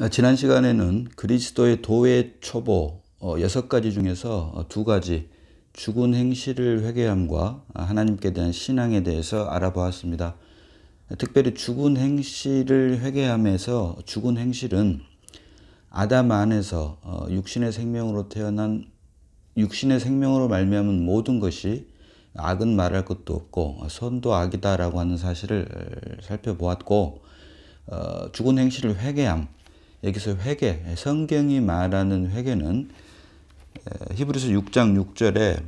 지난 시간에는 그리스도의 도의 초보 6가지 중에서 2가지 죽은 행실을 회개함과 하나님께 대한 신앙에 대해서 알아보았습니다. 특별히 죽은 행실을 회개함에서 죽은 행실은 아담 안에서 육신의 생명으로 태어난 육신의 생명으로 말미암은 모든 것이 악은 말할 것도 없고 선도 악이다라고 하는 사실을 살펴보았고, 죽은 행실을 회개함, 여기서 회개, 성경이 말하는 회개는 히브리서 6장 6절에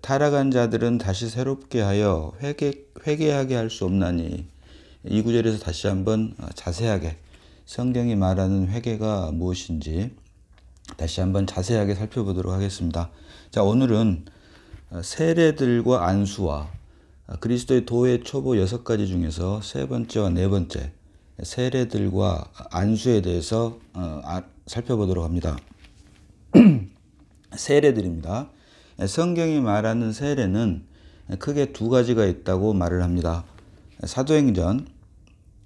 타락한 자들은 다시 새롭게 하여 회개하게 할 수 없나니, 이 구절에서 다시 한번 자세하게 성경이 말하는 회개가 무엇인지 다시 한번 자세하게 살펴보도록 하겠습니다. 자, 오늘은 세례들과 안수와 그리스도의 도의 초보 6가지 중에서 3번째와 4번째 세례들과 안수에 대해서 살펴보도록 합니다. 세례들입니다. 성경이 말하는 세례는 크게 2가지가 있다고 말을 합니다. 사도행전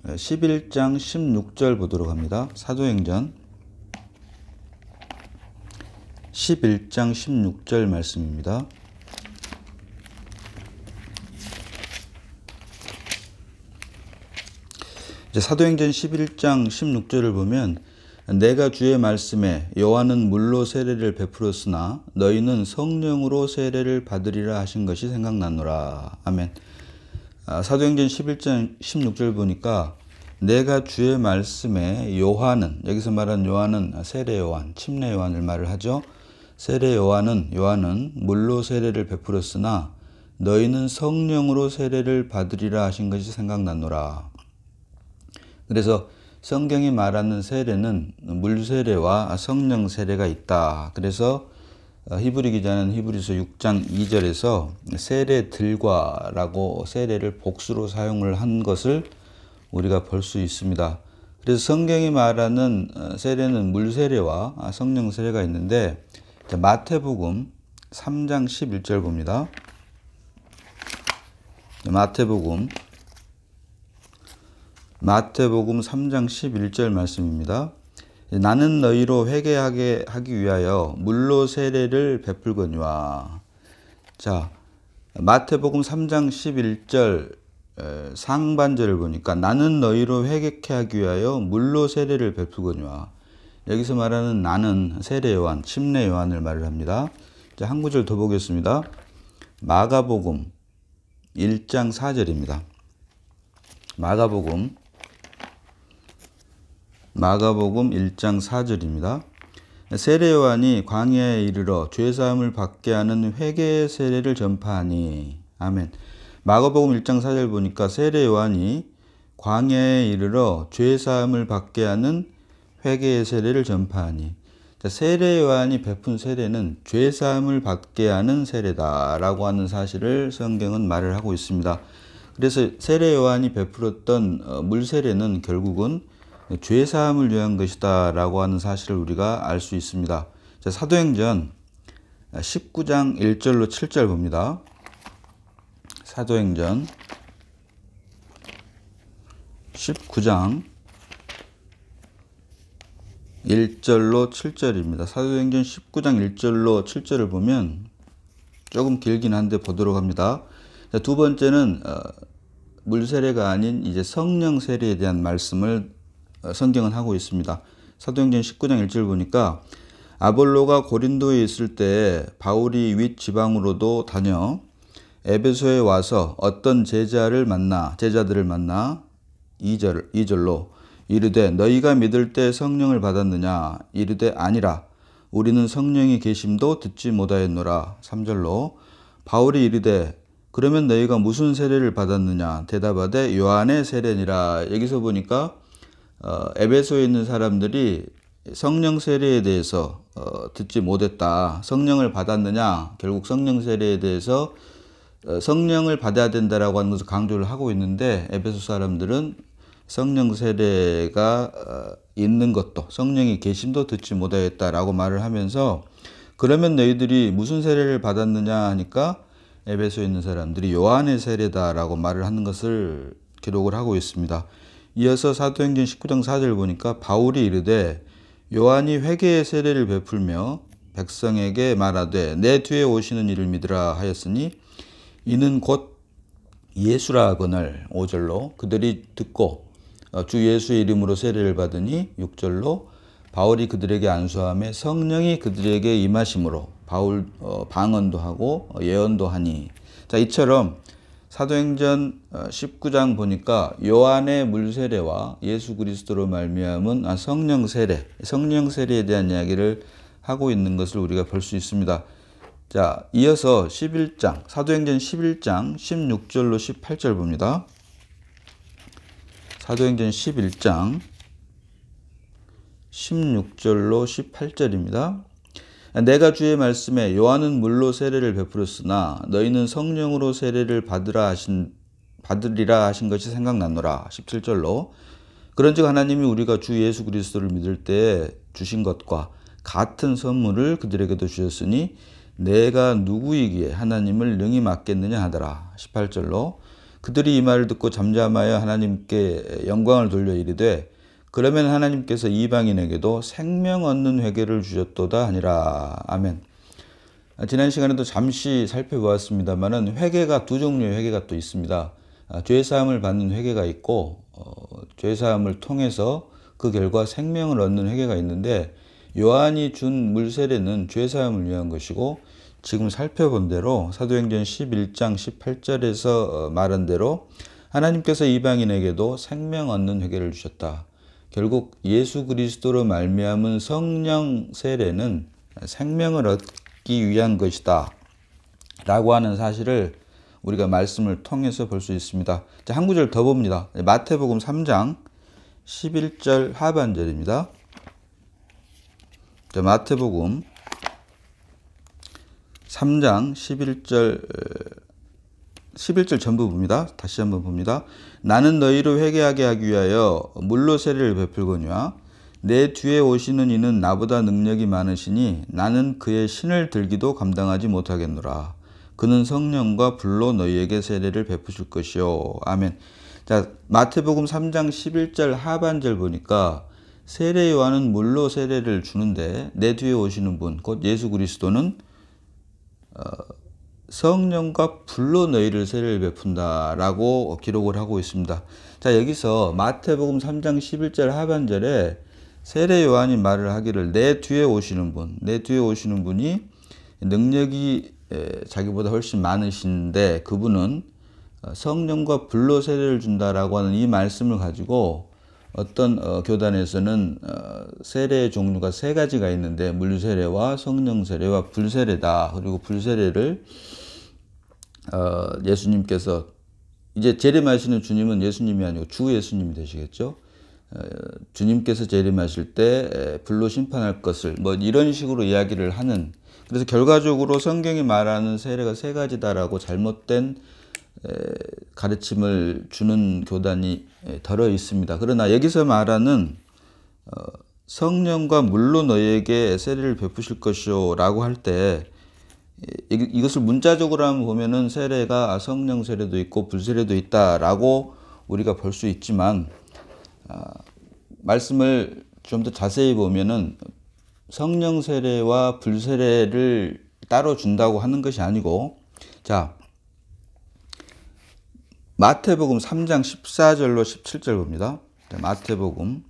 11장 16절 보도록 합니다. 사도행전 11장 16절 말씀입니다. 사도행전 11장 16절을 보면, 내가 주의 말씀에 요한은 물로 세례를 베풀었으나 너희는 성령으로 세례를 받으리라 하신 것이 생각나노라. 아멘. 사도행전 11장 16절 보니까 내가 주의 말씀에 요한은, 여기서 말한 요한은 세례 요한, 침례 요한을 말을 하죠. 세례 요한은 물로 세례를 베풀었으나 너희는 성령으로 세례를 받으리라 하신 것이 생각나노라. 그래서 성경이 말하는 세례는 물세례와 성령 세례가 있다. 그래서 히브리 기자는 히브리서 6장 2절에서 세례들과 라고 세례를 복수로 사용을 한 것을 우리가 볼 수 있습니다. 그래서 성경이 말하는 세례는 물세례와 성령 세례가 있는데, 마태복음 3장 11절 봅니다. 마태복음 3장 11절 말씀입니다. 나는 너희로 회개하게 하기 위하여 물로 세례를 베풀거니와. 자, 마태복음 3장 11절 상반절을 보니까 나는 너희로 회개케 하기 위하여 물로 세례를 베풀거니와. 여기서 말하는 나는 세례 요한, 침례 요한을 말을 합니다. 자, 한 구절 더 보겠습니다. 마가복음 1장 4절입니다. 마가복음 1장 4절입니다. 세례 요한이 광야에 이르러 죄사함을 받게 하는 회개의 세례를 전파하니. 아멘. 마가복음 1장 4절 보니까 세례 요한이 광야에 이르러 죄사함을 받게 하는 회개의 세례를 전파하니. 세례 요한이 베푼 세례는 죄사함을 받게 하는 세례다라고 하는 사실을 성경은 말을 하고 있습니다. 그래서 세례 요한이 베풀었던 물세례는 결국은 죄사함을 위한 것이다 라고 하는 사실을 우리가 알 수 있습니다. 자, 사도행전 19장 1절로 7절 봅니다. 사도행전 19장 1절로 7절입니다. 사도행전 19장 1절로 7절을 보면 조금 길긴 한데 보도록 합니다. 자, 2번째는 물세례가 아닌 이제 성령 세례에 대한 말씀을 성경은 하고 있습니다. 사도행전 19장 1절 보니까 아볼로가 고린도에 있을 때 바울이 윗 지방으로도 다녀 에베소에 와서 어떤 제자들을 만나 2절로 이르되 너희가 믿을 때 성령을 받았느냐? 이르되 아니라 우리는 성령이 계심도 듣지 못하였노라. 3절로 바울이 이르되 그러면 너희가 무슨 세례를 받았느냐? 대답하되 요한의 세례니라. 여기서 보니까 에베소에 있는 사람들이 성령 세례에 대해서 듣지 못했다. 성령을 받았느냐? 결국 성령 세례에 대해서 성령을 받아야 된다라고 하는 것을 강조를 하고 있는데, 에베소 사람들은 성령 세례가 있는 것도, 성령이 계심도 듣지 못하였다라고 말을 하면서, 그러면 너희들이 무슨 세례를 받았느냐 하니까 에베소에 있는 사람들이 요한의 세례다라고 말을 하는 것을 기록을 하고 있습니다. 이어서 사도행전 19장 4절 보니까 바울이 이르되 요한이 회개의 세례를 베풀며 백성에게 말하되 내 뒤에 오시는 이를 믿으라 하였으니 이는 곧 예수라 하거늘 5절로 그들이 듣고 주 예수의 이름으로 세례를 받으니 6절로 바울이 그들에게 안수하며 성령이 그들에게 임하심으로 바울 방언도 하고 예언도 하니. 자, 이처럼 사도행전 19장 보니까 요한의 물세례와 예수 그리스도로 말미암은 성령 세례에 대한 이야기를 하고 있는 것을 우리가 볼 수 있습니다. 자, 이어서 11장, 사도행전 11장 16절로 18절 봅니다. 사도행전 11장 16절로 18절입니다. 내가 주의 말씀에 요한은 물로 세례를 베풀었으나 너희는 성령으로 세례를 받으리라 하신 것이 생각났노라. 17절로 그런즉 하나님이 우리가 주 예수 그리스도를 믿을 때에 주신 것과 같은 선물을 그들에게도 주셨으니 내가 누구이기에 하나님을 능히 맡겠느냐 하더라. 18절로 그들이 이 말을 듣고 잠잠하여 하나님께 영광을 돌려 이르되 그러면 하나님께서 이방인에게도 생명 얻는 회개를 주셨도다 하니라. 아멘. 지난 시간에도 잠시 살펴보았습니다만은 회개가 두 종류의 회개가 또 있습니다. 죄사함을 받는 회개가 있고 죄사함을 통해서 그 결과 생명을 얻는 회개가 있는데 요한이 준 물세례는 죄사함을 위한 것이고 지금 살펴본 대로 사도행전 11장 18절에서 말한 대로 하나님께서 이방인에게도 생명 얻는 회개를 주셨다. 결국 예수 그리스도로 말미암은 성령 세례는 생명을 얻기 위한 것이다 라고 하는 사실을 우리가 말씀을 통해서 볼 수 있습니다. 자, 한 구절 더 봅니다. 마태복음 3장 11절 하반절입니다. 자, 마태복음 3장 11절 전부 봅니다. 다시 한번 봅니다. 나는 너희를 회개하게 하기 위하여 물로 세례를 베풀거니와 내 뒤에 오시는 이는 나보다 능력이 많으시니 나는 그의 신을 들기도 감당하지 못하겠노라. 그는 성령과 불로 너희에게 세례를 베푸실 것이요. 아멘. 자, 마태복음 3장 11절 하반절 보니까 세례 요한은 물로 세례를 주는데 내 뒤에 오시는 분, 곧 예수 그리스도는 성령과 불로 너희를 세례를 베푼다라고 기록을 하고 있습니다. 자, 여기서 마태복음 3장 11절 하반절에 세례 요한이 말을 하기를 내 뒤에 오시는 분이 능력이 자기보다 훨씬 많으신데 그분은 성령과 불로 세례를 준다라고 하는 이 말씀을 가지고 어떤 교단에서는 세례의 종류가 세 가지가 있는데 물세례와 성령세례와 불세례다. 그리고 불세례를 예수님께서 이제 재림하시는 주님은 예수님이 아니고 주 예수님이 되시겠죠. 주님께서 재림하실 때 불로 심판할 것을 뭐 이런 식으로 이야기를 하는, 그래서 결과적으로 성경이 말하는 세례가 세 가지다라고 잘못된 가르침을 주는 교단이 덜어 있습니다. 그러나 여기서 말하는 성령과 물로 너희에게 세례를 베푸실 것이요 라고 할 때 이것을 문자적으로 한번 보면은 세례가 성령 세례도 있고 불세례도 있다라고 우리가 볼 수 있지만 말씀을 좀 더 자세히 보면은 성령 세례와 불세례를 따로 준다고 하는 것이 아니고, 자, 마태복음 3장 14절로 17절 봅니다. 마태복음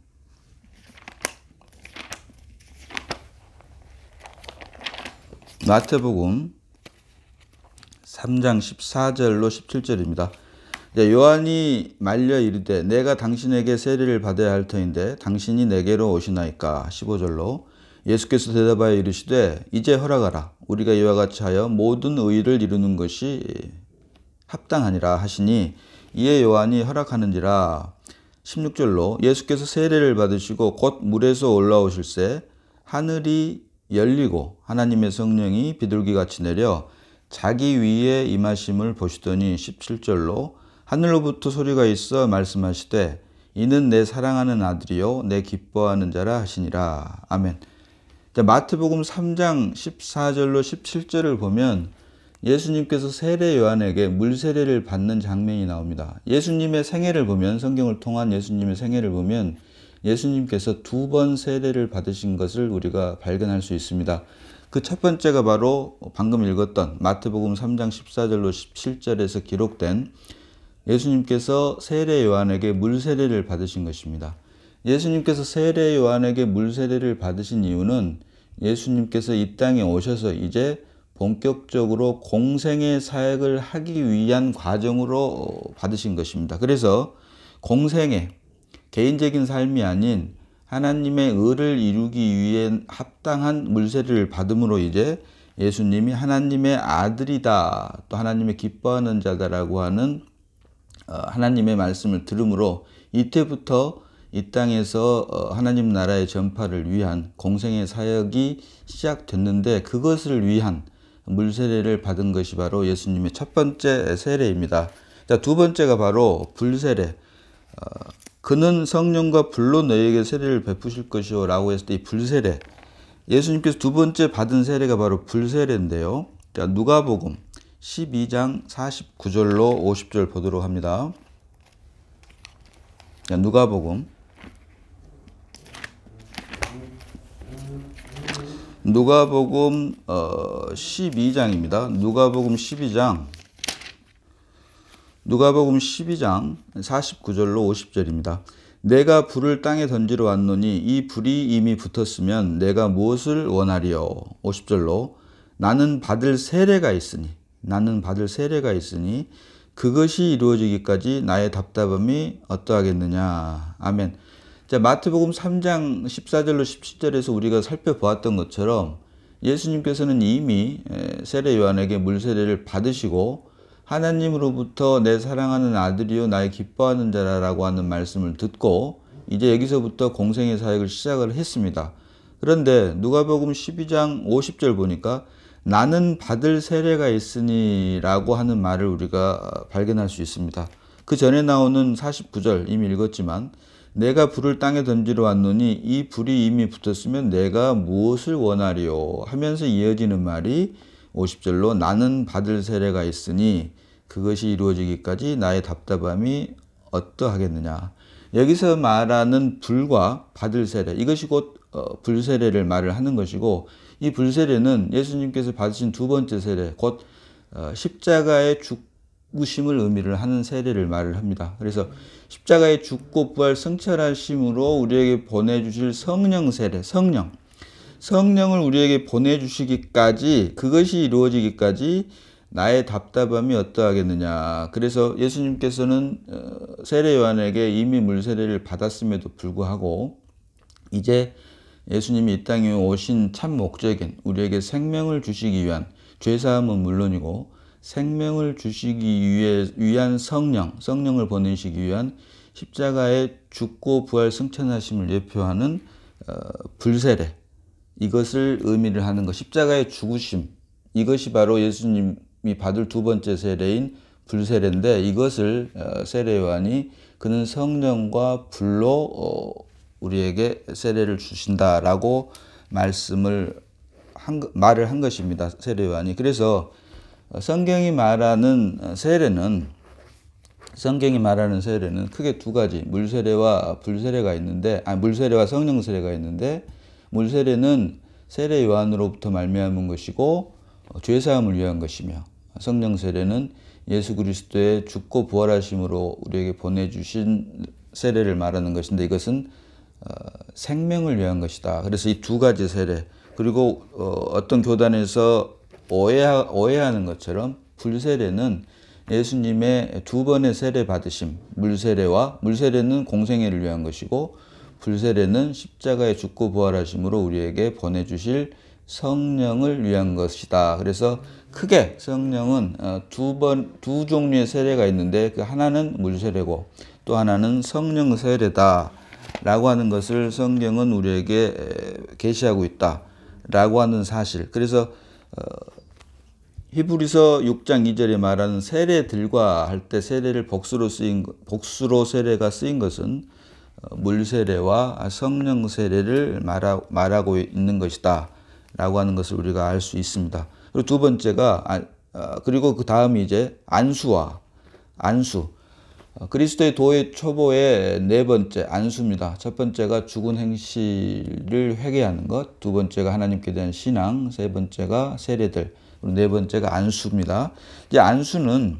3장 14절로 17절입니다. 요한이 말려 이르되 내가 당신에게 세례를 받아야 할 터인데 당신이 내게로 오시나이까. 15절로 예수께서 대답하여 이르시되 이제 허락하라. 우리가 이와 같이 하여 모든 의를 이루는 것이 합당하니라 하시니 이에 요한이 허락하는지라. 16절로 예수께서 세례를 받으시고 곧 물에서 올라오실새 하늘이 열리고 하나님의 성령이 비둘기같이 내려 자기 위에 임하심을 보시더니 17절로 하늘로부터 소리가 있어 말씀하시되 이는 내 사랑하는 아들이요 내 기뻐하는 자라 하시니라. 아멘. 자, 마태복음 3장 14절로 17절을 보면 예수님께서 세례 요한에게 물 세례를 받는 장면이 나옵니다. 예수님의 생애를 보면, 성경을 통한 예수님의 생애를 보면 예수님께서 2번 세례를 받으신 것을 우리가 발견할 수 있습니다. 그 첫 번째가 바로 방금 읽었던 마태복음 3장 14절로 17절에서 기록된 예수님께서 세례 요한에게 물 세례를 받으신 것입니다. 예수님께서 세례 요한에게 물 세례를 받으신 이유는 예수님께서 이 땅에 오셔서 이제 본격적으로 공생의 사역을 하기 위한 과정으로 받으신 것입니다. 그래서 공생의 개인적인 삶이 아닌 하나님의 의를 이루기 위해 합당한 물세례를 받음으로 이제 예수님이 하나님의 아들이다, 또 하나님의 기뻐하는 자다라고 하는 하나님의 말씀을 들음으로 이때부터 이 땅에서 하나님 나라의 전파를 위한 공생의 사역이 시작됐는데, 그것을 위한 물세례를 받은 것이 바로 예수님의 첫 번째 세례입니다. 자, 두 번째가 바로 불세례. 그는 성령과 불로 너희에게 세례를 베푸실 것이요 라고 했을 때 이 불세례, 예수님께서 두 번째 받은 세례가 바로 불세례인데요. 자, 누가복음 12장 49절로 50절 보도록 합니다. 자, 누가복음 12장입니다. 누가복음 12장 49절로 50절입니다. 내가 불을 땅에 던지러 왔노니 이 불이 이미 붙었으면 내가 무엇을 원하리요? 50절로 나는 받을 세례가 있으니 그것이 이루어지기까지 나의 답답함이 어떠하겠느냐. 아멘. 자, 마태복음 3장 14절로 17절에서 우리가 살펴보았던 것처럼 예수님께서는 이미 세례 요한에게 물세례를 받으시고 하나님으로부터 내 사랑하는 아들이요 나의 기뻐하는 자라고 하는 말씀을 듣고 이제 여기서부터 공생의 사역을 시작을 했습니다. 그런데 누가복음 12장 50절 보니까 나는 받을 세례가 있으니 라고 하는 말을 우리가 발견할 수 있습니다. 그 전에 나오는 49절 이미 읽었지만 내가 불을 땅에 던지러 왔노니 이 불이 이미 붙었으면 내가 무엇을 원하리요 하면서 이어지는 말이 50절로 나는 받을 세례가 있으니 그것이 이루어지기까지 나의 답답함이 어떠하겠느냐. 여기서 말하는 불과 받을 세례, 이것이 곧 불세례를 말을 하는 것이고, 이 불세례는 예수님께서 받으신 두 번째 세례, 곧 십자가의 죽으심을 의미를 하는 세례를 말을 합니다. 그래서 십자가의 죽고 부활 성찰하심으로 우리에게 보내주실 성령 세례, 성령을 우리에게 보내주시기까지, 그것이 이루어지기까지 나의 답답함이 어떠하겠느냐. 그래서 예수님께서는 세례 요한에게 이미 물세례를 받았음에도 불구하고 이제 예수님이 이 땅에 오신 참 목적인 우리에게 생명을 주시기 위한, 죄사함은 물론이고 생명을 주시기 위한 성령을 보내시기 위한 십자가의 죽고 부활 승천하심을 예표하는 불세례, 이것을 의미를 하는 것, 십자가의 죽으심, 이것이 바로 예수님이 받을 두 번째 세례인 불세례인데, 이것을 세례 요한이 그는 성령과 불로 우리에게 세례를 주신다라고 말을 한 것입니다. 세례 요한이. 그래서 성경이 말하는 세례는 크게 두 가지, 물세례와 불세례가 있는데, 물세례와 성령 세례가 있는데, 물세례는 세례 요한으로부터 말미암은 것이고 죄사함을 위한 것이며, 성령 세례는 예수 그리스도의 죽고 부활하심으로 우리에게 보내주신 세례를 말하는 것인데, 이것은 생명을 위한 것이다. 그래서 이 두 가지 세례, 그리고 어떤 교단에서 오해하는 것처럼 불세례는 예수님의 두 번의 세례 받으심, 물세례는 공생애를 위한 것이고 불세례는 십자가의 죽고 부활하심으로 우리에게 보내주실 성령을 위한 것이다. 그래서 크게 성령은 두 종류의 세례가 있는데, 그 하나는 물세례고 또 하나는 성령 세례다 라고 하는 것을 성경은 우리에게 계시하고 있다 라고 하는 사실. 그래서 히브리서 6장 2절에 말하는 세례들과 할 때 세례를 복수로 세례가 쓰인 것은 물세례와 성령 세례를 말하고 있는 것이다 라고 하는 것을 우리가 알 수 있습니다. 그리고 두 번째가 그리고 그 다음이 이제 안수. 그리스도의 도의 초보의 네 번째 안수입니다. 첫 번째가 죽은 행실을 회개하는 것, 두 번째가 하나님께 대한 신앙, 세 번째가 세례들, 그리고 네 번째가 안수입니다. 이제 안수는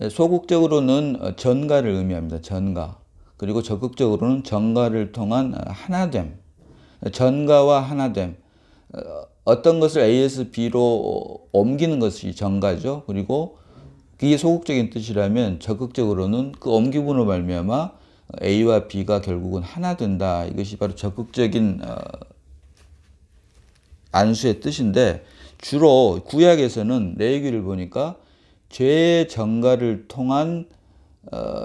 소극적으로는 전가를 의미합니다. 전가. 그리고 적극적으로는 전가를 통한 하나됨. 전가와 하나됨. 어떤 것을 A에서 B로 옮기는 것이 전가죠. 그리고 그게 소극적인 뜻이라면 적극적으로는 그 옮김으로 말미암아 A와 B가 결국은 하나 된다. 이것이 바로 적극적인 안수의 뜻인데, 주로 구약에서는 레위기를 보니까 죄의 전가를 통한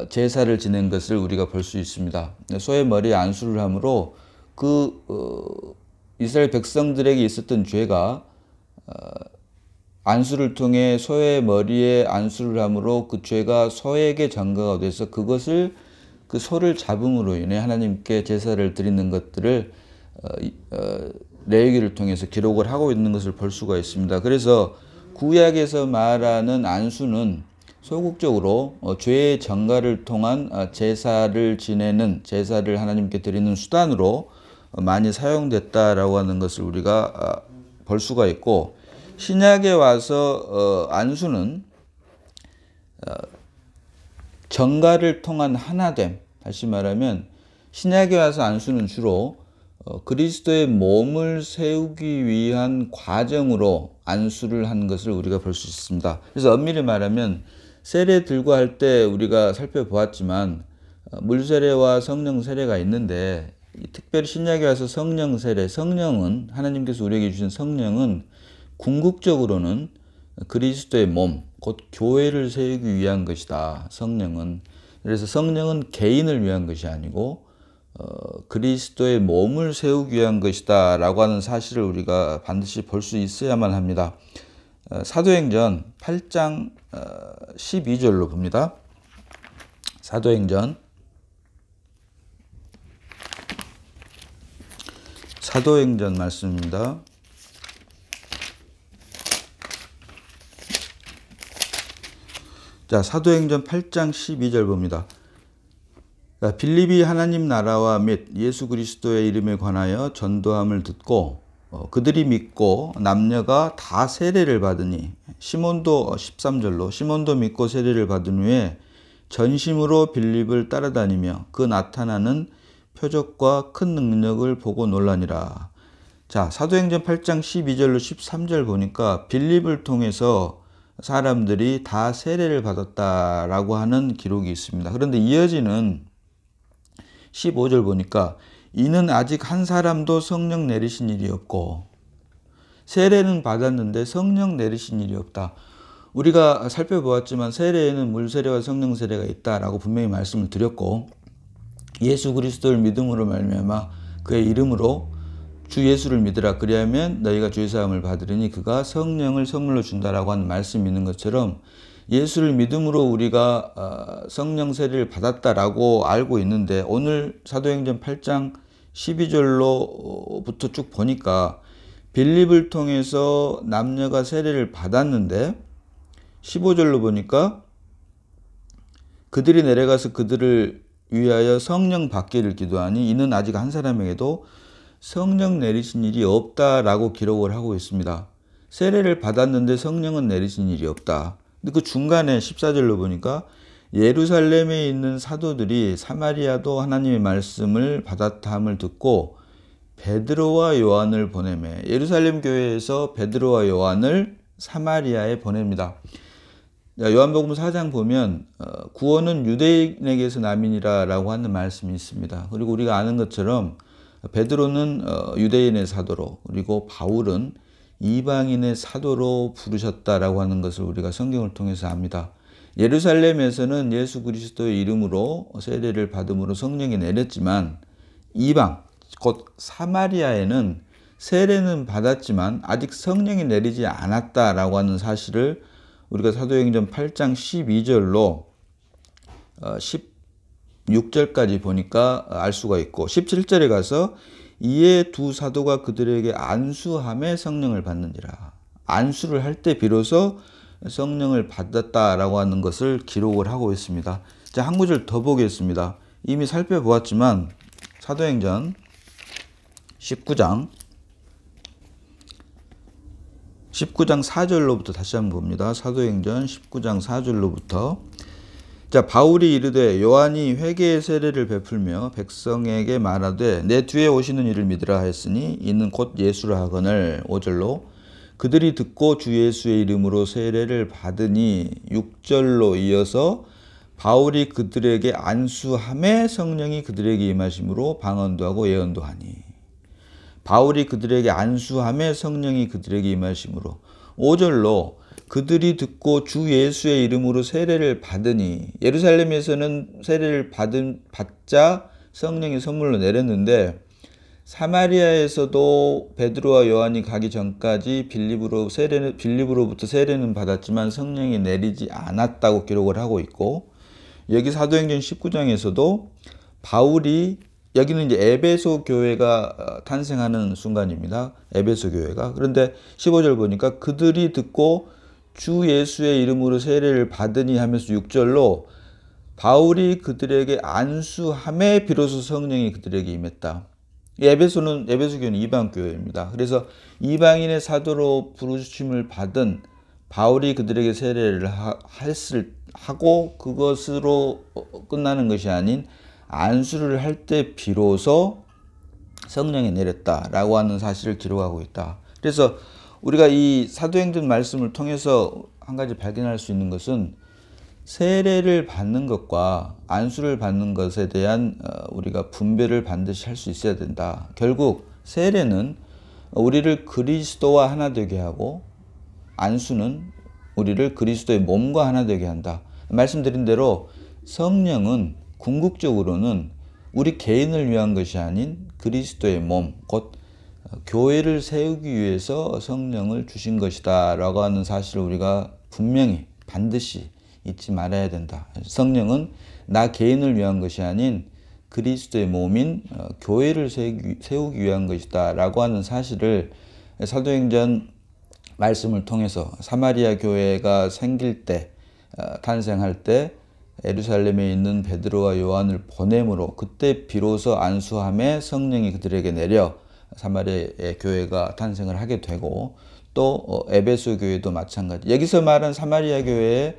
제사를 지낸 것을 우리가 볼 수 있습니다. 소의 머리에 안수를 함으로 이스라엘 백성들에게 있었던 죄가 안수를 통해 소의 머리에 안수를 함으로 그 죄가 소에게 전가가 돼서 그것을 그 소를 잡음으로 인해 하나님께 제사를 드리는 것들을 레위기를 통해서 기록을 하고 있는 것을 볼 수가 있습니다. 그래서 구약에서 말하는 안수는 소극적으로 죄의 전가를 통한 제사를 지내는, 제사를 하나님께 드리는 수단으로 많이 사용됐다라고 하는 것을 우리가 볼 수가 있고, 신약에 와서 안수는 전가를 통한 하나됨, 다시 말하면 신약에 와서 안수는 주로 그리스도의 몸을 세우기 위한 과정으로 안수를 한 것을 우리가 볼 수 있습니다. 그래서 엄밀히 말하면 세례 들고 할 때 우리가 살펴보았지만 물세례와 성령 세례가 있는데, 특별히 신약에 와서 성령 세례, 성령은 하나님께서 우리에게 주신 성령은 궁극적으로는 그리스도의 몸, 곧 교회를 세우기 위한 것이다. 성령은. 그래서 성령은 개인을 위한 것이 아니고 그리스도의 몸을 세우기 위한 것이다 라고 하는 사실을 우리가 반드시 볼 수 있어야만 합니다. 사도행전 8장 12절로 봅니다. 사도행전 8장 말씀입니다. 자, 사도행전 8장 12절 봅니다. 빌립이 하나님 나라와 및 예수 그리스도의 이름에 관하여 전도함을 듣고 그들이 믿고 남녀가 다 세례를 받으니, 시몬도 13절로 시몬도 믿고 세례를 받은 후에 전심으로 빌립을 따라다니며 그 나타나는 표적과 큰 능력을 보고 놀라니라. 자, 사도행전 8장 12절로 13절 보니까 빌립을 통해서 사람들이 다 세례를 받았다라고 하는 기록이 있습니다. 그런데 이어지는 15절 보니까 이는 아직 한 사람도 성령 내리신 일이 없고, 세례는 받았는데 성령 내리신 일이 없다. 우리가 살펴보았지만 세례에는 물세례와 성령 세례가 있다라고 분명히 말씀을 드렸고, 예수 그리스도를 믿음으로 말미암아 그의 이름으로 주 예수를 믿으라 그리하면 너희가 죄 사함을 받으리니 그가 성령을 선물로 준다라고 하는 말씀이 있는 것처럼, 예수를 믿음으로 우리가 성령 세례를 받았다라고 알고 있는데, 오늘 사도행전 8장 12절로부터 쭉 보니까 빌립을 통해서 남녀가 세례를 받았는데, 15절로 보니까 그들이 내려가서 그들을 위하여 성령 받기를 기도하니 이는 아직 한 사람에게도 성령 내리신 일이 없다라고 기록을 하고 있습니다. 세례를 받았는데 성령은 내리신 일이 없다. 근데 그 중간에 14절로 보니까 예루살렘에 있는 사도들이 사마리아도 하나님의 말씀을 받았다함을 듣고 베드로와 요한을 보내매, 예루살렘 교회에서 베드로와 요한을 사마리아에 보냅니다. 요한복음 4장 보면 구원은 유대인에게서 남이니라 라고 하는 말씀이 있습니다. 그리고 우리가 아는 것처럼 베드로는 유대인의 사도로, 그리고 바울은 이방인의 사도로 부르셨다라고 하는 것을 우리가 성경을 통해서 압니다. 예루살렘에서는 예수 그리스도의 이름으로 세례를 받음으로 성령이 내렸지만, 이방, 곧 사마리아에는 세례는 받았지만 아직 성령이 내리지 않았다라고 하는 사실을 우리가 사도행전 8장 12절로 16절까지 보니까 알 수가 있고, 17절에 가서 이에 두 사도가 그들에게 안수함에 성령을 받느니라. 안수를 할 때 비로소 성령을 받았다라고 하는 것을 기록을 하고 있습니다. 자, 한 구절 더 보겠습니다. 이미 살펴보았지만 사도행전 19장 4절로부터 다시 한번 봅니다. 사도행전 19장 4절로부터 자, 바울이 이르되 요한이 회개의 세례를 베풀며 백성에게 말하되 내 뒤에 오시는 이를 믿으라 하였으니 이는 곧 예수라 하거늘 5절로 그들이 듣고 주 예수의 이름으로 세례를 받으니 6절로 이어서 바울이 그들에게 안수함에 성령이 그들에게 임하심으로 방언도 하고 예언도 하니 바울이 그들에게 안수함에 성령이 그들에게 임하심으로 5절로 그들이 듣고 주 예수의 이름으로 세례를 받으니 예루살렘에서는 세례를 받자 성령이 선물로 내렸는데 사마리아에서도 베드로와 요한이 가기 전까지 빌립으로부터 세례는 받았지만 성령이 내리지 않았다고 기록을 하고 있고 여기 사도행전 19장에서도 바울이 여기는 이제 에베소 교회가 탄생하는 순간입니다. 에베소 교회가. 그런데 15절 보니까 그들이 듣고 주 예수의 이름으로 세례를 받으니 하면서 6절로 바울이 그들에게 안수함에 비로소 성령이 그들에게 임했다. 에베소 교회는 이방 교회입니다. 그래서 이방인의 사도로 부르심을 받은 바울이 그들에게 세례를 하고 그것으로 끝나는 것이 아닌 안수를 할 때 비로소 성령이 내렸다라고 하는 사실을 기록하고 있다. 그래서 우리가 이 사도행전 말씀을 통해서 한 가지 발견할 수 있는 것은 세례를 받는 것과 안수를 받는 것에 대한 우리가 분별을 반드시 할 수 있어야 된다. 결국 세례는 우리를 그리스도와 하나 되게 하고 안수는 우리를 그리스도의 몸과 하나 되게 한다. 말씀드린 대로 성령은 궁극적으로는 우리 개인을 위한 것이 아닌 그리스도의 몸, 곧 교회를 세우기 위해서 성령을 주신 것이다 라고 하는 사실을 우리가 분명히 반드시 잊지 말아야 된다. 성령은 나 개인을 위한 것이 아닌 그리스도의 몸인 교회를 세우기 위한 것이다 라고 하는 사실을 사도행전 말씀을 통해서 사마리아 교회가 생길 때 탄생할 때 예루살렘에 있는 베드로와 요한을 보냄으로 그때 비로소 안수함에 성령이 그들에게 내려 사마리아의 교회가 탄생을 하게 되고 또 에베소 교회도 마찬가지. 여기서 말한 사마리아 교회에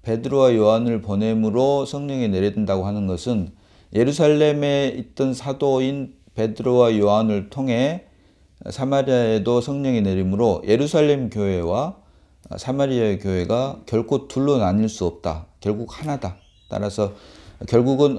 베드로와 요한을 보냄으로 성령이 내려진다고 하는 것은 예루살렘에 있던 사도인 베드로와 요한을 통해 사마리아에도 성령이 내림으로 예루살렘 교회와 사마리아 교회가 결코 둘로 나뉠 수 없다. 결국 하나다. 따라서 결국은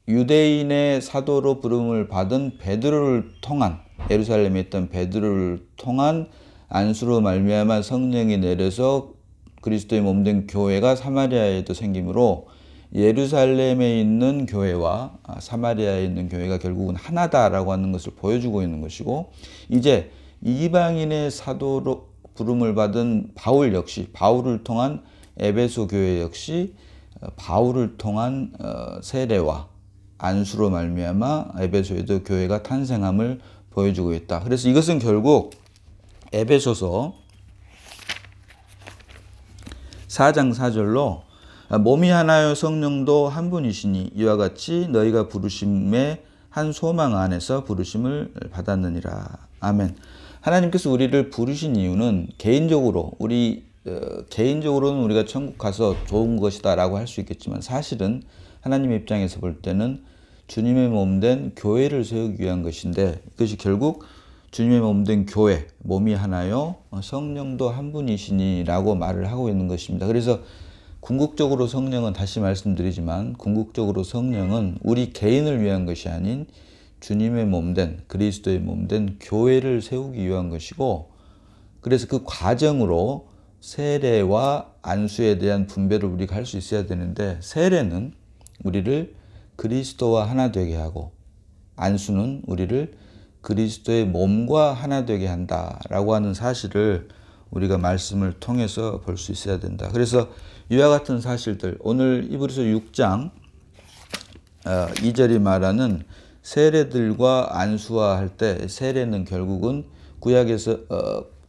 유대인의 사도로 부름을 받은 베드로를 통한 예루살렘에 있던 베드로를 통한 안수로 말미암아 성령이 내려서 그리스도의 몸된 교회가 사마리아에도 생기므로 예루살렘에 있는 교회와 사마리아에 있는 교회가 결국은 하나다라고 하는 것을 보여주고 있는 것이고 이제 이방인의 사도로 부름을 받은 바울 역시 바울을 통한 에베소 교회 역시 바울을 통한 세례와 안수로 말미암아 에베소에도 교회가 탄생함을 보여주고 있다. 그래서 이것은 결국 에베소서 4장 4절로 몸이 하나요 성령도 한 분이시니 이와 같이 너희가 부르심의 한 소망 안에서 부르심을 받았느니라. 아멘. 하나님께서 우리를 부르신 이유는 개인적으로는 우리가 천국 가서 좋은 것이다 라고 할 수 있겠지만 사실은 하나님의 입장에서 볼 때는 주님의 몸된 교회를 세우기 위한 것인데 그것이 결국 주님의 몸된 교회, 몸이 하나요 성령도 한 분이시니 라고 말을 하고 있는 것입니다. 그래서 궁극적으로 성령은 다시 말씀드리지만 궁극적으로 성령은 우리 개인을 위한 것이 아닌 주님의 몸된 그리스도의 몸된 교회를 세우기 위한 것이고 그래서 그 과정으로 세례와 안수에 대한 분별을 우리가 할 수 있어야 되는데 세례는 우리를 그리스도와 하나 되게 하고 안수는 우리를 그리스도의 몸과 하나 되게 한다라고 하는 사실을 우리가 말씀을 통해서 볼 수 있어야 된다. 그래서 이와 같은 사실들 오늘 히브리서 6장 2절이 말하는 세례들과 안수화할 때 세례는 결국은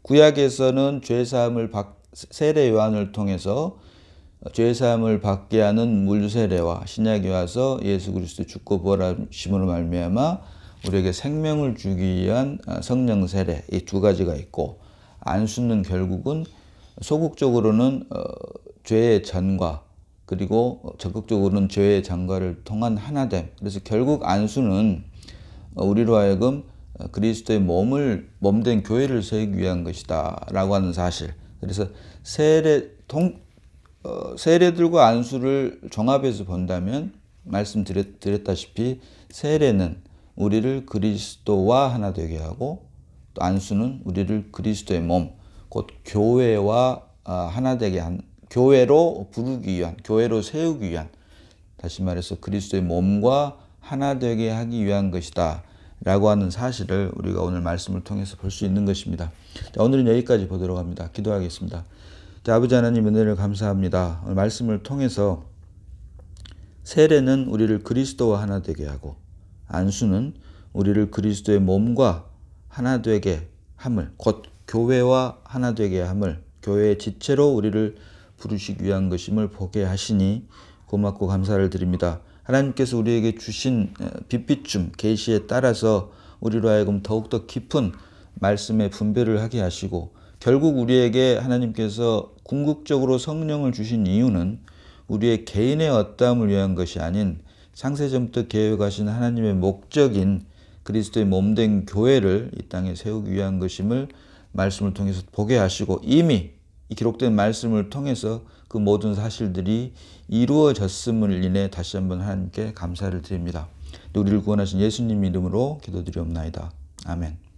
구약에서는 죄 사함을 세례 요한을 통해서 죄사함을 받게 하는 물세례와 신약에 와서 예수 그리스도 죽고 부활하심으로 말미암아 우리에게 생명을 주기 위한 성령 세례, 이 두 가지가 있고, 안수는 결국은 소극적으로는 죄의 전과, 그리고 적극적으로는 죄의 전과를 통한 하나됨. 그래서 결국 안수는 우리로 하여금 그리스도의 몸된 교회를 세우기 위한 것이다 라고 하는 사실. 그래서 세례들과 안수를 종합해서 본다면 말씀드렸다시피 세례는 우리를 그리스도와 하나 되게 하고, 또 안수는 우리를 그리스도의 몸, 곧 교회와 하나 되게 한, 교회로 부르기 위한, 교회로 세우기 위한, 다시 말해서 그리스도의 몸과 하나 되게 하기 위한 것이다 라고 하는 사실을 우리가 오늘 말씀을 통해서 볼 수 있는 것입니다. 자, 오늘은 여기까지 보도록 합니다. 기도하겠습니다. 자, 아버지 하나님, 은혜를 감사합니다. 오늘 말씀을 통해서 세례는 우리를 그리스도와 하나 되게 하고, 안수는 우리를 그리스도의 몸과 하나 되게 함을, 곧 교회와 하나 되게 함을, 교회의 지체로 우리를 부르시기 위한 것임을 보게 하시니 고맙고 감사를 드립니다. 하나님께서 우리에게 주신 빛비춤, 계시에 따라서 우리로 하여금 더욱더 깊은 말씀의 분별을 하게 하시고, 결국 우리에게 하나님께서 궁극적으로 성령을 주신 이유는 우리의 개인의 얻다함을 위한 것이 아닌 창세전부터 계획하신 하나님의 목적인 그리스도의 몸된 교회를 이 땅에 세우기 위한 것임을 말씀을 통해서 보게 하시고, 이미 이 기록된 말씀을 통해서 그 모든 사실들이 이루어졌음을 인해 다시 한번 하나님께 감사를 드립니다. 우리를 구원하신 예수님 이름으로 기도드리옵나이다. 아멘.